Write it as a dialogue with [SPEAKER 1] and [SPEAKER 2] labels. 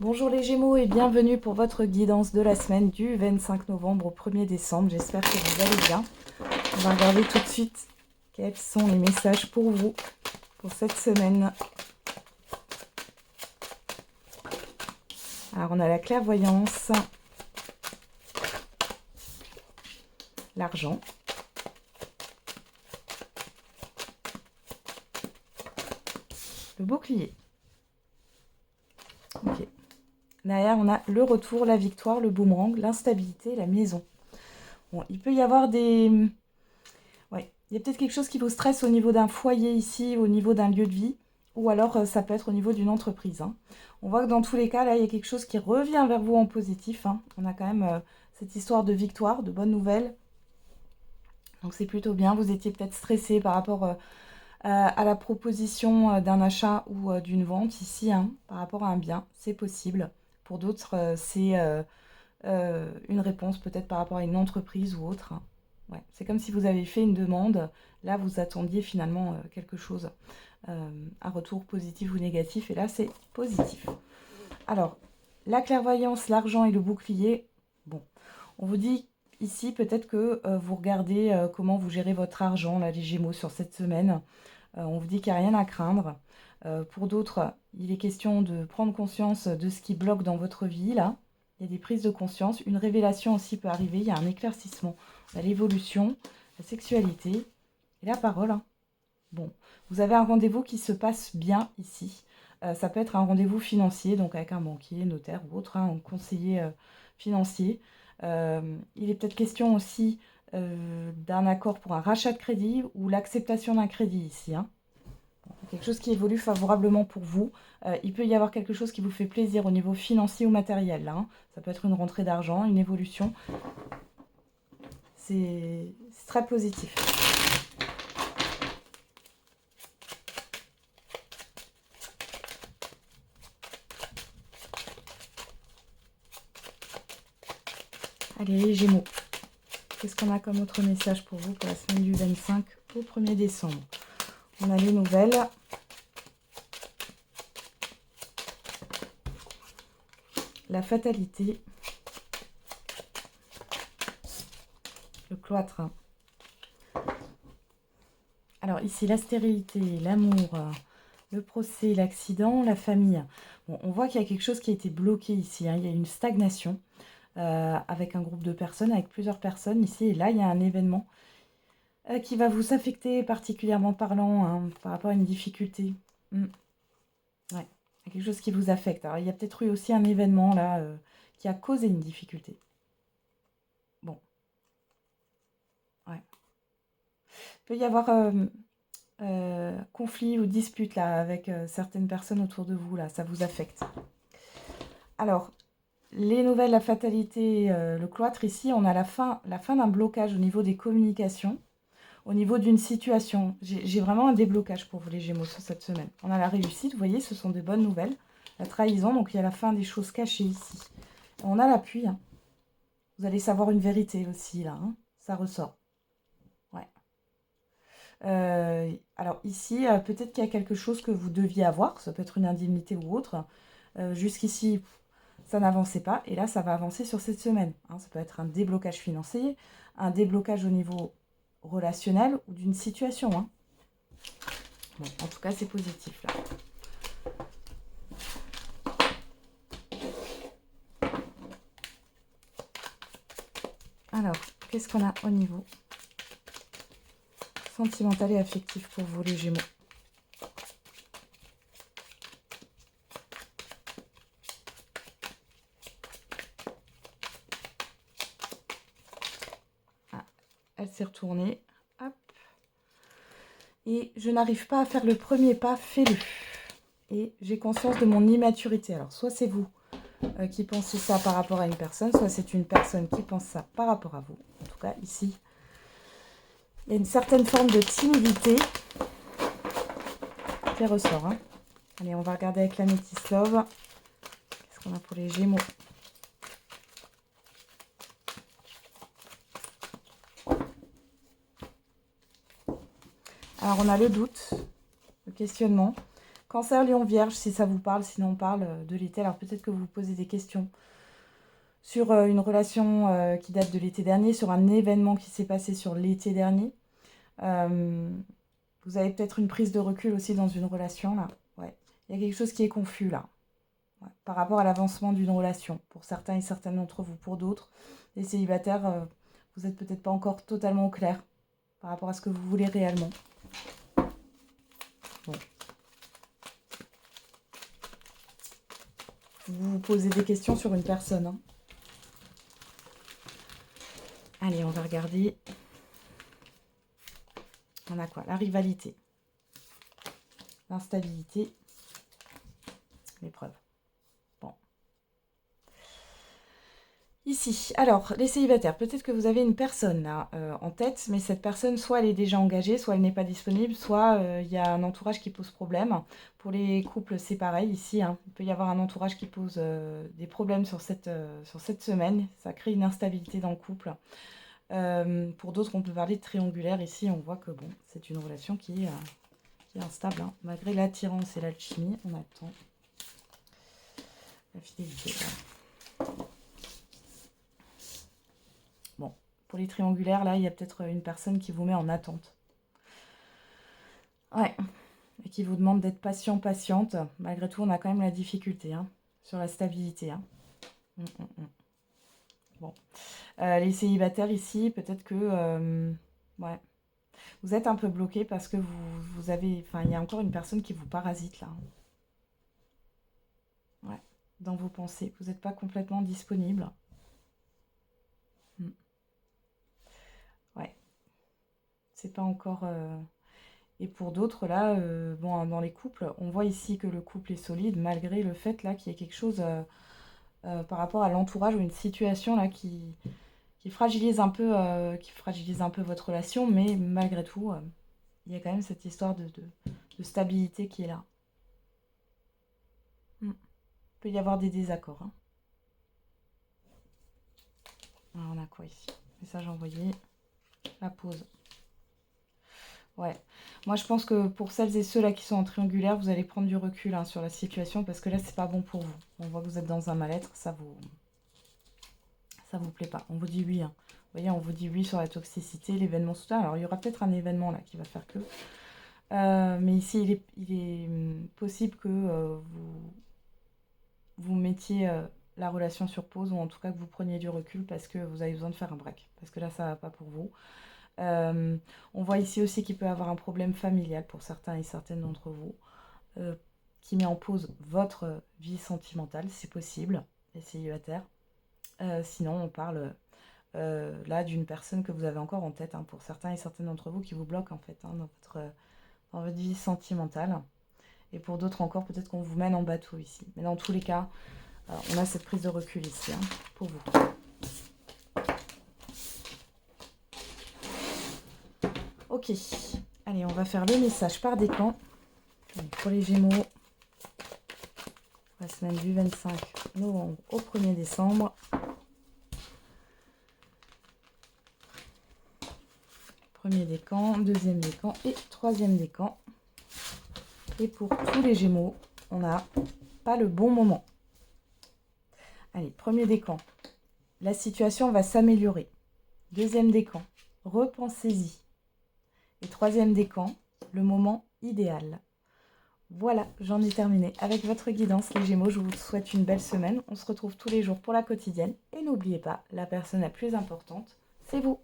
[SPEAKER 1] Bonjour les Gémeaux et bienvenue pour votre guidance de la semaine du 25 novembre au 1er décembre. J'espère que vous allez bien. On va regarder tout de suite quels sont les messages pour vous pour cette semaine. Alors on a la clairvoyance, l'argent, le bouclier. Ok. Derrière, on a le retour, la victoire, le boomerang, l'instabilité, la maison. Bon, il peut y avoir des... Ouais, il y a peut-être quelque chose qui vous stresse au niveau d'un foyer ici, au niveau d'un lieu de vie, ou alors ça peut être au niveau d'une entreprise. On voit que dans tous les cas, là, il y a quelque chose qui revient vers vous en positif. On a quand même cette histoire de victoire, de bonnes nouvelles. Donc c'est plutôt bien. Vous étiez peut-être stressé par rapport à la proposition d'un achat ou d'une vente ici, par rapport à un bien. C'est possible. Pour d'autres, c'est une réponse peut-être par rapport à une entreprise ou autre. Ouais, c'est comme si vous avez fait une demande. Là, vous attendiez finalement quelque chose, un retour positif ou négatif. Et là, c'est positif. Alors, la clairvoyance, l'argent et le bouclier. Bon, on vous dit ici peut-être que vous regardez comment vous gérez votre argent, là, les Gémeaux, sur cette semaine. On vous dit qu'il n'y a rien à craindre. Pour d'autres, il est question de prendre conscience de ce qui bloque dans votre vie, là. Il y a des prises de conscience. Une révélation aussi peut arriver. Il y a un éclaircissement. On a l'évolution, la sexualité et la parole. Bon, vous avez un rendez-vous qui se passe bien ici. Ça peut être un rendez-vous financier, donc avec un banquier, notaire ou autre, un conseiller financier. Il est peut-être question aussi d'un accord pour un rachat de crédit ou l'acceptation d'un crédit ici. Quelque chose qui évolue favorablement pour vous. Il peut y avoir quelque chose qui vous fait plaisir au niveau financier ou matériel. Là, Ça peut être une rentrée d'argent, une évolution. C'est très positif. Allez, les Gémeaux. Qu'est-ce qu'on a comme autre message pour vous pour la semaine du 25 au 1er décembre? On a les nouvelles. La fatalité. Le cloître. Alors ici, la stérilité, l'amour, le procès, l'accident, la famille. Bon, on voit qu'il y a quelque chose qui a été bloqué ici. Il y a une stagnation avec un groupe de personnes, avec plusieurs personnes ici. Et là, il y a un événement qui va vous affecter particulièrement parlant par rapport à une difficulté. Ouais, il y a quelque chose qui vous affecte. Alors, il y a peut-être eu aussi un événement là qui a causé une difficulté. Bon. Ouais. Il peut y avoir conflit ou dispute là avec certaines personnes autour de vous. Là, ça vous affecte. Alors, les nouvelles, la fatalité, le cloître, ici, on a la fin d'un blocage au niveau des communications, au niveau d'une situation. J'ai vraiment un déblocage pour vous, les Gémeaux, sur cette semaine. On a la réussite, vous voyez, ce sont des bonnes nouvelles. La trahison, donc il y a la fin des choses cachées ici. On a l'appui. Vous allez savoir une vérité aussi, là. Ça ressort. Ouais. Alors ici, peut-être qu'il y a quelque chose que vous deviez avoir. Ça peut être une indemnité ou autre. Jusqu'ici, ça n'avançait pas. Et là, ça va avancer sur cette semaine. Ça peut être un déblocage financier, un déblocage au niveau relationnel ou d'une situation. Bon, en tout cas, c'est positif là. Alors, qu'est-ce qu'on a au niveau sentimental et affectif pour vous, les Gémeaux? Elle s'est retournée. Hop. Et je n'arrive pas à faire le premier pas, fais-le. Et j'ai conscience de mon immaturité. Alors, soit c'est vous qui pensez ça par rapport à une personne, soit c'est une personne qui pense ça par rapport à vous. En tout cas, ici, il y a une certaine forme de timidité qui ressort. Allez, on va regarder avec la Métis Love. Qu'est-ce qu'on a pour les Gémeaux? Alors, on a le doute, le questionnement. Cancer, Lion, Vierge, si ça vous parle, sinon on parle de l'été. Alors peut-être que vous vous posez des questions sur une relation qui date de l'été dernier, sur un événement qui s'est passé sur l'été dernier. Vous avez peut-être une prise de recul aussi dans une relation, là. Ouais. Il y a quelque chose qui est confus, là. Ouais. Par rapport à l'avancement d'une relation. Pour certains et certaines d'entre vous. Pour d'autres, les célibataires, vous n'êtes peut-être pas encore totalement au clair par rapport à ce que vous voulez réellement. Bon. Vous vous posez des questions sur une personne. Hein. Allez, on va regarder. On a quoi? La rivalité. L'instabilité. L'épreuve. Bon. Ici, alors, les célibataires, peut-être que vous avez une personne là en tête, mais cette personne, soit elle est déjà engagée, soit elle n'est pas disponible, soit il y a un entourage qui pose problème. Pour les couples, c'est pareil ici. Hein. Il peut y avoir un entourage qui pose des problèmes sur cette semaine. Ça crée une instabilité dans le couple. Pour d'autres, on peut parler de triangulaire. Ici, on voit que bon, c'est une relation qui est instable. Hein. Malgré l'attirance et l'alchimie, on attend la fidélité. Voilà. Bon, pour les triangulaires, là, il y a peut-être une personne qui vous met en attente. Ouais, et qui vous demande d'être patient, patiente. Malgré tout, on a quand même la difficulté hein, sur la stabilité. Hein. Bon. Les célibataires ici, peut-être que... ouais. Vous êtes un peu bloqué parce que vous avez... Enfin, il y a encore une personne qui vous parasite, là. Ouais, dans vos pensées. Vous n'êtes pas complètement disponible. Ouais. C'est pas encore... Et pour d'autres, là, bon, dans les couples, on voit ici que le couple est solide, malgré le fait, là, qu'il y ait quelque chose par rapport à l'entourage ou une situation, là, qui fragilise un peu, votre relation, mais malgré tout, il y a quand même cette histoire de stabilité qui est là. Il peut y avoir des désaccords. Hein. Alors, on a quoi ici? Message envoyé. La pause. Ouais. Moi, je pense que pour celles et ceux-là qui sont en triangulaire, vous allez prendre du recul hein, sur la situation parce que là, c'est pas bon pour vous. On voit que vous êtes dans un mal-être, ça vous plaît pas. On vous dit oui. Hein. Vous voyez, on vous dit oui sur la toxicité, l'événement soudain. Alors, il y aura peut-être un événement là qui va faire que... mais ici, il est possible que vous mettiez la relation sur pause ou en tout cas que vous preniez du recul parce que vous avez besoin de faire un break. Parce que là, ça va pas pour vous. On voit ici aussi qu'il peut y avoir un problème familial pour certains et certaines d'entre vous qui met en pause votre vie sentimentale, c'est possible, les célibataires. Sinon, on parle là d'une personne que vous avez encore en tête hein, pour certains et certaines d'entre vous qui vous bloque en fait hein, dans votre vie sentimentale. Et pour d'autres encore, peut-être qu'on vous mène en bateau ici. Mais dans tous les cas, on a cette prise de recul ici hein, pour vous. Ok, allez, on va faire le message par décan. Pour les Gémeaux, la semaine du 25 novembre au 1er décembre. Premier décan, deuxième décan et troisième décan. Et pour tous les Gémeaux, on n'a pas le bon moment. Allez, premier décan, la situation va s'améliorer. Deuxième décan, repensez-y. Et troisième décan, le moment idéal. Voilà, j'en ai terminé avec votre guidance, les Gémeaux. Je vous souhaite une belle semaine. On se retrouve tous les jours pour la quotidienne. Et n'oubliez pas, la personne la plus importante, c'est vous.